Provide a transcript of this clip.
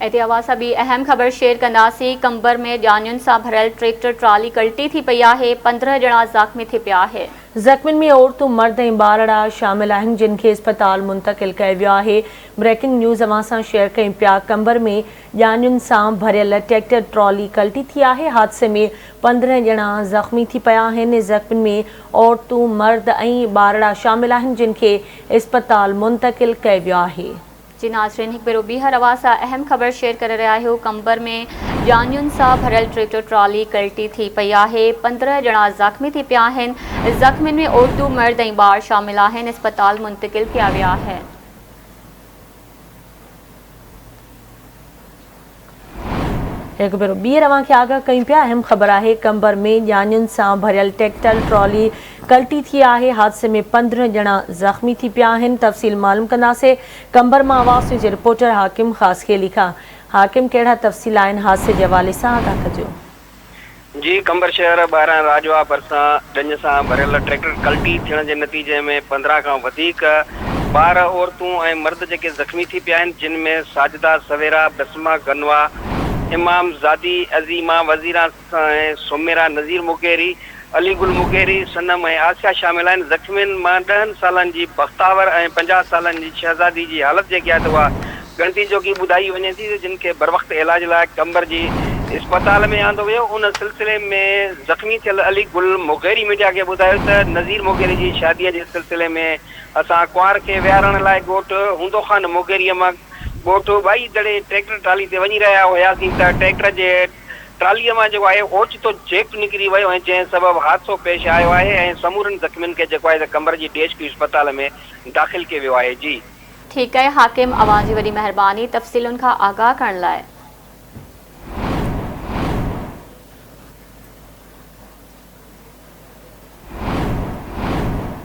इते अवासा भी अहम खबर शेयर कंदासीं। कंबर में जानियुनि सां भरियल ट्रैक्टर ट्राली कल्टी थी पई आहे। 15 ॼणा ज़ख़्मी थी पिया आहे। ज़ख़्मियुनि में औरतूं मर्द ऐं ॿारड़ा शामिल आहिनि, जिन खे इस्पताल मुंतक़िल कयो वियो आहे। ब्रेकिंग न्यूज़ अवां सां शेयर कयूं पिया। कंबर में जानियुनि सां भरियल ट्रैक्टर ट्रॉली कल्टी थी आहे। हादसे में 15 ॼणा ज़ख़्मी थी पिया आहिनि। ज़ख़्मियुनि में औरतूं मर्द ऐं ॿारड़ा शामिल आहिनि, जिन खे इस्पताल मुंतक़िल कयो वियो आहे। जी नाज़रीन, हिकु भेरो ॿीहर अवां अहम खबर शेयर करे रहिया आहियूं। कंबर में जानियुनि सां भरियल ट्रैक्टर ट्राली कल्टी थी पई आहे। 15 ॼणा ज़ख़्मी थी पिया आहिनि। ज़ख़्मियुनि में औरतूं मर्द ऐं ॿार शामिल आहिनि। इस्पताल मुंतक़िल कया विया आहिनि। एक भेरो ॿीहर अवां खे आगाह कयूं पिया। अहम ख़बर आहे, कंबर में जानियुनि सां भरियल ट्रैक्टर ट्रॉली कल्टी थी आहे। हादसे में 15 ॼणा ज़ख़्मी थी पिया आहिनि। तफ़सील मालूम कंदासीं। कंबर मां आवाज़ न्यूज़ जे रिपोर्टर हाकिम ख़ासखेली खां। हाकिम, कहिड़ा तफ़सील आहिनि? हादसे जे हवाले सां आगाह कजो। जी, कंबर शहर 12 राजवा भरिसां ॾंज सां भरियल ट्रैक्टर कल्टी थियण जे नतीजे में 15 खां वधीक ॿार, औरतूं ऐं मर्द जेके ज़ख़्मी थी पिया आहिनि, जिन में साजिदा सवेरा, बसमा गनवा, इमाम ज़ादी, अज़ीमा वज़ीरा ऐं सुमेरा नज़ीर मुकेरी, अली गुल मुकेरी, सनम ऐं आसिया शामिल आहिनि। ज़ख़्मियुनि मां 10 सालनि जी बख़्तावर ऐं 50 सालनि जी शहज़ादी जी हालत जेकी आहे उहा गणती जोगी ॿुधाई वञे थी, जिन खे बर वक़्तु इलाज लाइ कंबर जी इस्पताल में आंदो वियो। उन सिलसिले में ज़ख़्मी थियल अली गुल मुगेरी मीडिया खे ॿुधायो त नज़ीर मुगेरी जी शादीअ जे सिलसिले में असां कुंवार खे विहारण लाइ ॻोठु हूंदो ख़ान मुगेरीअ मां ॻोठु ॿई दड़े ट्रैक्टर ट्राली ते वञी रहिया हुयासीं त ट्रैक्टर जे ट्रालीअ मां जेको आहे ओचितो जेक निकिरी वियो ऐं जंहिं सबबु हादसो पेश आयो आहे ऐं समूरनि ज़ख़्मियुनि खे जेको आहे कंबर जी DHQ इस्पताल में दाख़िल कयो वियो आहे। जी ठीकु आहे हाकिम, अवां जी वॾी महिरबानी तफ़सीलुनि खां आगाह करण लाइ।